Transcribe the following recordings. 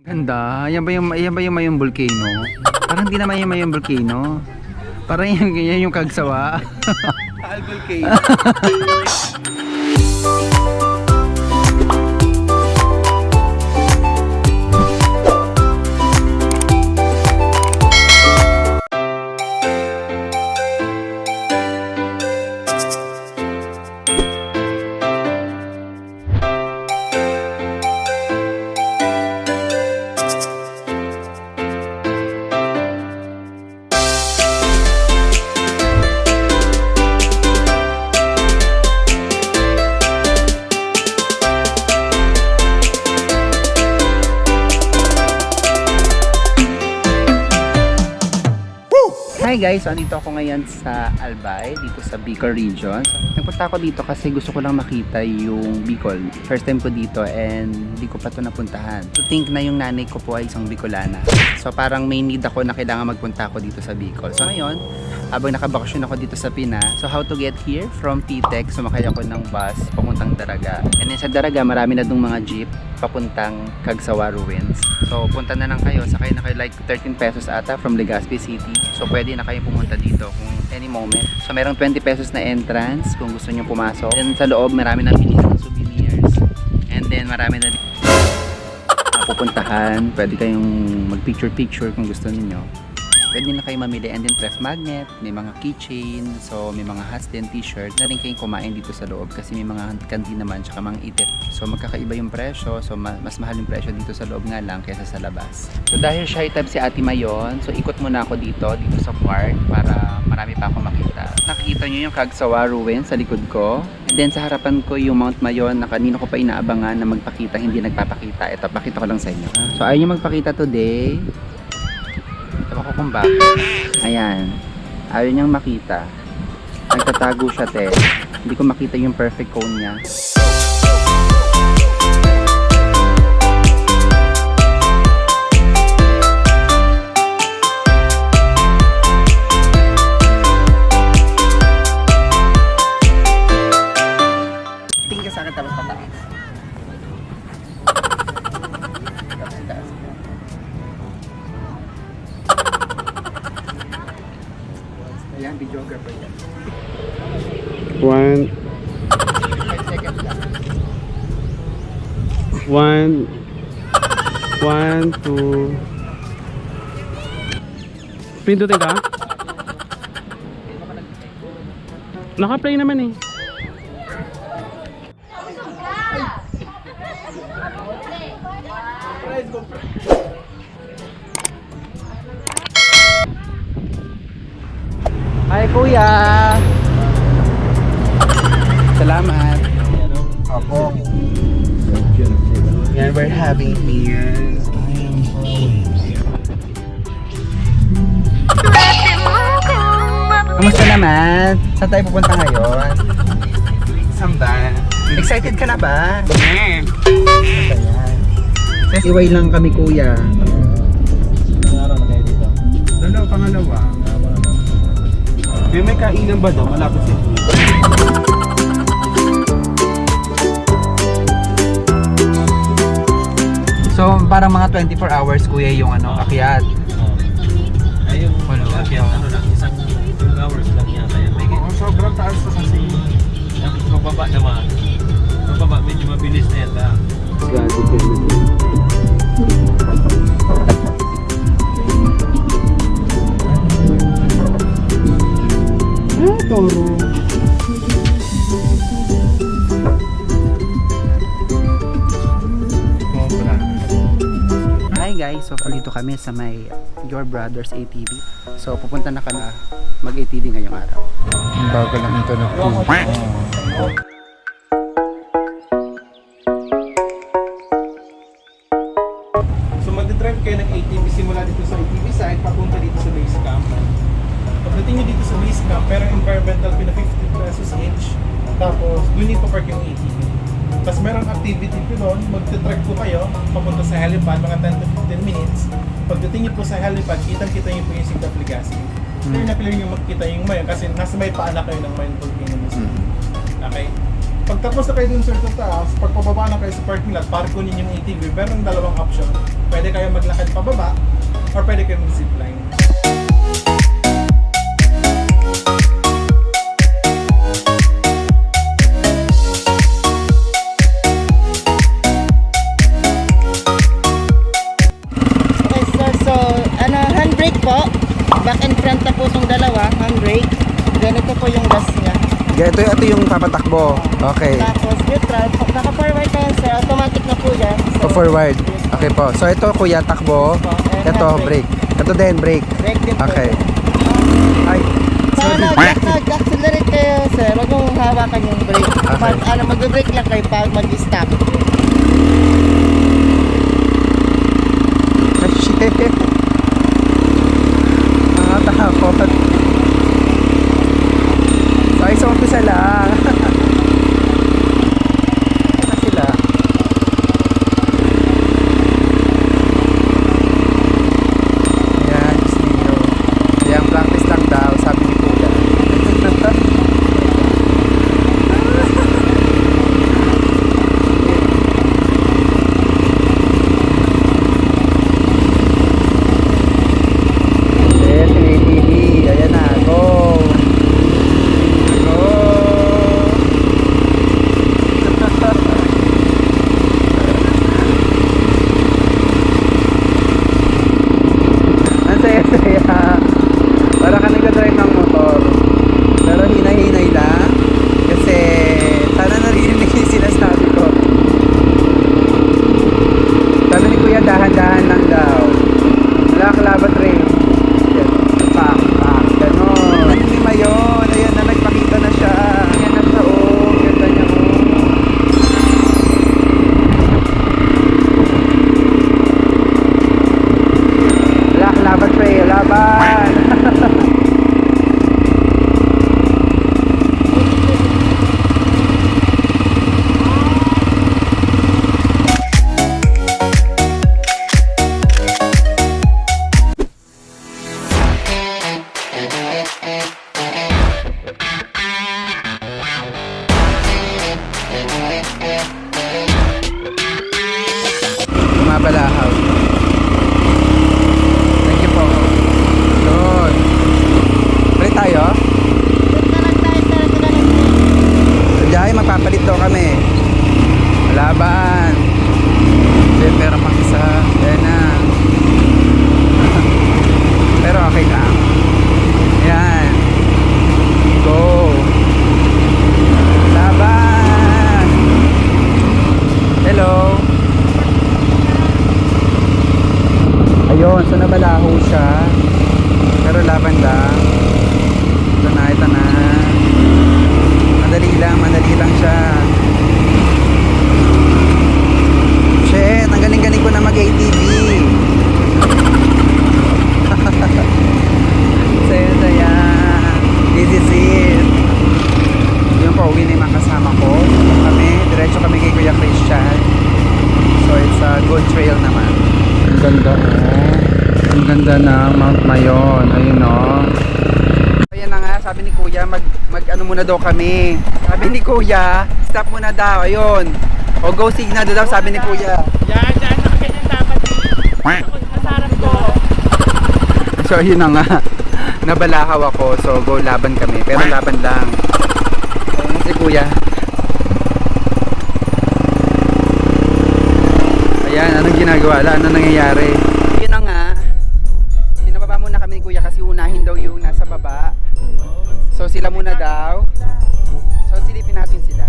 Ganda. Yan ba yung Mayong Volcano? Parang hindi naman yung Mayong Volcano. Parang yan yung Kagsawa. Taal Volcano. Hi guys! So, andito ako ngayon sa Albay, dito sa Bicol region. So, nagpunta ako dito kasi gusto ko lang makita yung Bicol. First time ko dito and hindi ko pa ito napuntahan. To think na yung nanay ko po ay isang Bicolana. So parang may need ako na kailangan magpunta ako dito sa Bicol. So ngayon, habang nakabakasyon ako dito sa Pinas, so how to get here? From PTEC, sumakay ako ng bus papuntang Daraga. And then sa Daraga, marami na dong mga jeep papuntang Kagsawa Ruins. So punta na lang kayo, sakay na kayo like 13 pesos ata from Legazpi City. So pwede na kayo pumunta dito kung any moment. So merong 20 pesos na entrance kung gusto nyo pumasok. And sa loob, marami na bilihan ng souvenirs. And then marami na pupuntahan. Pwede kayong mag picture kung gusto niyo. Pwede na kayo mamili, and then ref magnet, may mga keychain, so may mga hats din, t-shirt na rin kayong kumain dito sa loob kasi may mga canteen naman tsaka mga itit. So magkakaiba yung presyo, so mas mahal yung presyo dito sa loob nga lang kaysa sa labas. So dahil shy type si Ate Mayon, so ikot muna ako dito sa park para marami pa akong makita. Nakikita nyo yung Kagsawa Ruins sa likod ko. And then sa harapan ko yung Mount Mayon na kanino ko pa inaabangan na magpakita, hindi nagpapakita. Ito, pakita ko lang sa inyo. So ayun yung magpakita today. Ako kung bakit. Ayan. Ayaw niyang makita. Nagtatago siya, te. Hindi ko makita yung perfect cone niya. Tingin ka sa akin tapos pataas. Tapos itaas. Ayan, videographer yan. 1, 2, 1, 2. Pindutin ka? Naka-play naman eh. Hi kuya! Salamat! Opo. And we're having beers. Kamusta naman? Saan tayo pupunta ngayon? Samba. Excited ka na ba? Yeah. Ayan. Iway lang kami kuya. Araw na kayo dito? Pangalawa. May kainan ba daw? Malapit siya. So parang mga 24 hours kuya yung akyat. Ayun, ano lang, isang 2 hours lang yata yan. Sobrang taas pa kasi. Ang baba naman. Ang baba medyo mabilis na yata. Toro. Hi guys, so dito kami sa may Your Brothers ATV. So pupunta na kami mag-ATV ngayong araw. Ang bago lang ito na po. So mag-drive kayo ng ATV simula dito sa ATV side papunta dito sa base camp. Pagdating nyo dito sa base camp, pero environmental fee na 50 pesos each. Tapos doon yung papark yung ATV. Tapos merong activity po doon, magte-trek po kayo papunta sa helipad, mga 10 to 15 minutes. Pagdating nyo po sa helipad, kitang-kita nyo po yung Sigdap Legazpi. Clear na clear nyo makikita yung Mayon kasi nasa may paanak kayo ng Mayon Volcano. Okay? Pagtapos na kayo dun sir sa taas, pag pababa na kayo sa parking lot, para kunin yung ATV, meron dalawang option. Pwede kayo maglakad pababa, or pwede kayo mag-zipline. Okay sir, so handbrake po. Back and front na po itong dalawa, handbrake. Ganito po yung gas niya. Ito yung papatakbo. Okay. Tapos neutral, naka-forward na yan sir, automatic na po yan. So, Forward. Okay po. So ito kuya takbo. Ito brake. Ito din brake. brake din po. Okay. Ay. Pag nag-accelerate kayo sir, huwag mong hawakan yung brake. Okay. Pag mag-brake lang kayo pag mag-stop. Shit. Nakatakot. So ay umpisa lang. Ito sila. Ayan, Castillo. Ayan, practice lang daw, sabi ni Kuya. Ayan, ATV. Ayan na, go! Go! Ang saya-saya. Para ka nag-drive ng motor. Pero hinay-hinay lang. Kasi sana narinig yung sinasabi ko. Sabi ni Kuya, dahan-dahan lang daw. Wala kalabat rin. Yan. Pak, pak. Ganon. Ano ni Mayon? Ayan na, nagpakita na siya. Ayan na siya, oh. Ganda niya, oh. Wala kalabat rin. Laban. Bumabalahaw. Thank you po. Doon. Pwede tayo? Doon na lang tayo sir, ito na lang sir. Sadyay, magpapalit daw kami. Laban. Then, pero pang isa. Yan na. Pero okay lang. Yan. Go. Laban. Hello. Ayun, so nabalaho siya. Pero laban lang. Ito na, ito na. Madali lang siya. Shit, ang galing-galing ko na mag-ATV. Saya-saya. This is it. Yung pauwi na yung mga kasama ko. Diretso kami kay Kuya Christian. So it's a good trail naman. Ang ganda, oh. Ang ganda ng Mount Mayon. Ayun, oh. Ayan na nga, sabi ni Kuya, mag ano muna daw kami. Sabi ni Kuya, stop muna daw. Ayun. O go signal daw, sabi ni Kuya. Yan, ganyan dapat. Nasarap ko. So ayun na nga. Nabalahaw ako. So go laban kami. Pero laban lang. Ayun si Kuya. Ayan, anong ginagawa? Anong nangyayari? Yun na nga. Pinababa muna kami ni Kuya kasi unahin daw yung nasa baba. So sila muna daw. So silipin natin sila.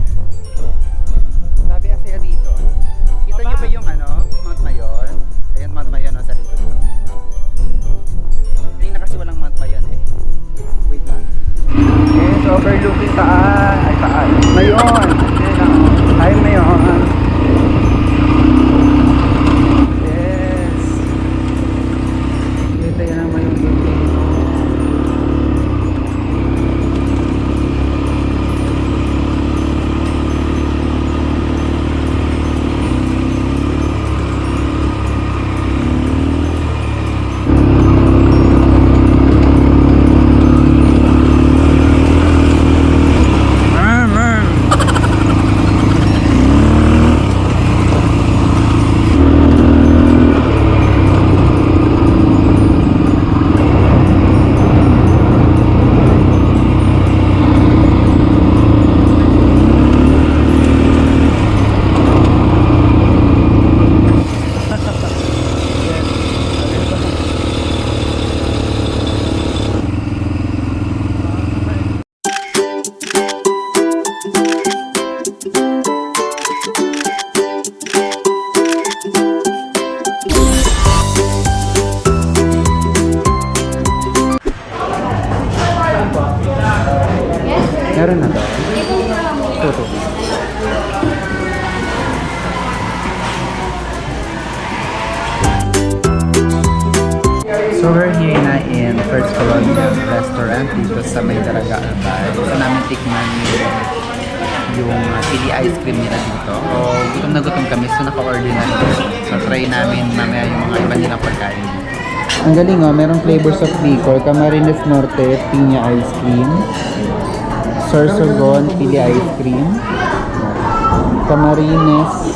Sabi ang saya dito. Kita nyo ba yung Mount Mayon? Ayan, Mount Mayon sa likod ko. Kanina kasi walang Mount Mayon eh. Wait lang. Yes, overlooking taas. Ay, taas. Mayon. Ayan, ay Mayon. Yes. So we're here na in First Colonial Restaurant dito sa May Dalaga Albay. Gusto namin tikman yung chili ice cream nila dito. O gutom na gutom kami, so naka-order na rin. So try namin mamaya yung mga iba nilang pagkain. Ang galing oh, merong flavors of liquor, Camarines Norte, piña ice cream, Sorsogon, chili ice cream, Camarines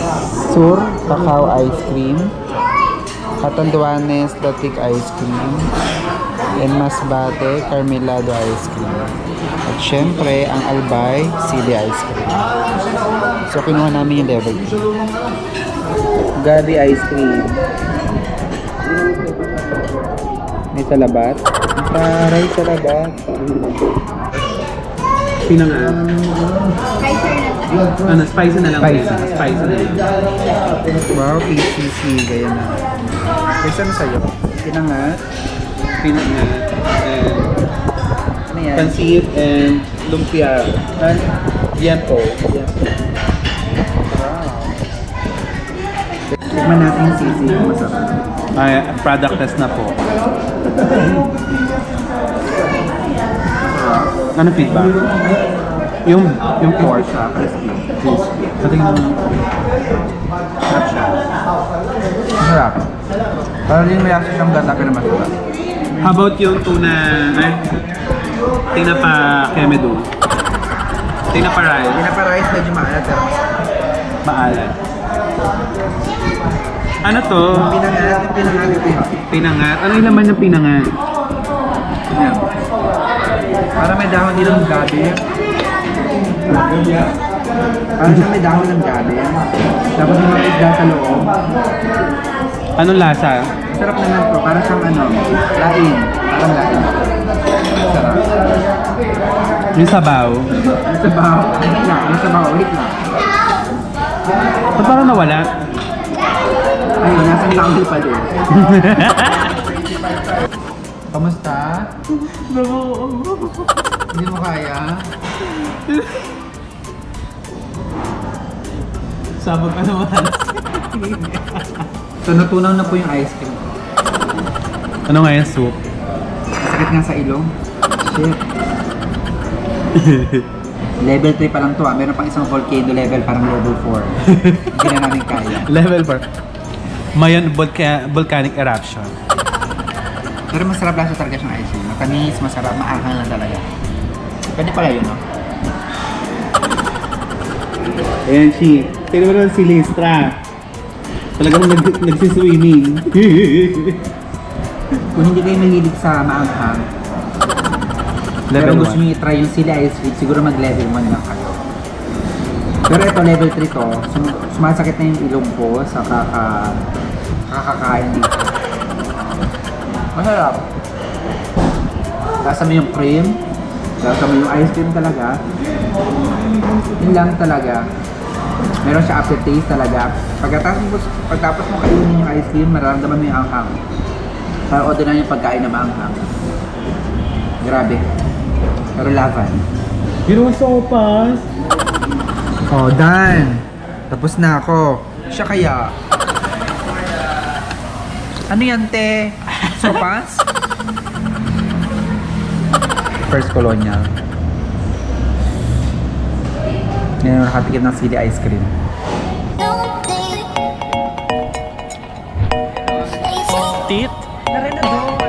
Sur, cacao ice cream, Catanduanes, Latic ice cream, and Masbate, Carmelado ice cream. At syempre, ang Albay, Sili ice cream. So, kinuha namin yung level 2. Gabi ice cream. May salabat. Taray salabat. Pinangan. Ano, spicy na lang. Spicy. Spicy na lang. Wow, PCC. Gaya na. Kaysa na sa'yo? Pinangat. Pinangan. And Ano yan? pancit and lumpia. Yempo. Tikman natin yung sisi. Masarap. Ay, product test na po. Ano feedback? Yung pork siya, crispy. Sa tingin mo, Sarap siya. Masarap. Parang yung may aso siyang gata pero masarap. how about yung tuna, tinapa kemedu? Tinapa rice, Pinapa-rice medyo maalat pero masarap. maalat. Ano to? Pinangat ito yun. Pinangat. Ano yung laman ng pinangat? Yan. Para may dahon nilang gabi. Para siya may dahon ng gabi. Tapos may mga isda sa loob. Anong lasa? Sarap naman to. Para siyang lain. Parang lain. Sarap. Yung sabaw. Ano sa bahaw? Wait lang. Ano sa bahaw? Wait lang. Ba't parang nawala? Ayun, nasa tanggal pa din. Kamusta? Hindi mo kaya? Sabog ka naman. So natunaw na po yung ice cream. Ano nga yung soup? Sakit nga sa ilong. Shit. Level 3 pa lang to ah. Meron pang isang volcano level, parang level 4. Hindi na namin kaya. Level 4. Mayan volcanic eruption. Pero masarap lang siya talaga siyang ice cream. Matamis, masarap, maanghang lang talaga. Pwede pala yun, no? Ayan, Chi. Tignan mo naman si Listra. Talagang nagsiswimming. Kung hindi kayo mahilig sa maanghang, pero Level gusto 1. nyo i-try yung sili ice cream, siguro mag-level 1 lang kayo. Pero ito, level 3 to, sumasakit na yung ilong ko sa kakakain dito. Masarap. Lasa mo yung cream, lasa mo yung ice cream talaga. Yun lang talaga. Meron siya aftertaste talaga. Pagtapos mo kainin yung ice cream, mararamdaman mo yung anghang. Parang order na yung pagkain na maanghang. Grabe. Pero laban. Ginawa sopas. Oh, done. Tapos na ako. Siya kaya. Ano yan, te? Sopas? First Colonial. Ngayon nakatikim ng sili ice cream. Tit. Narin na doon.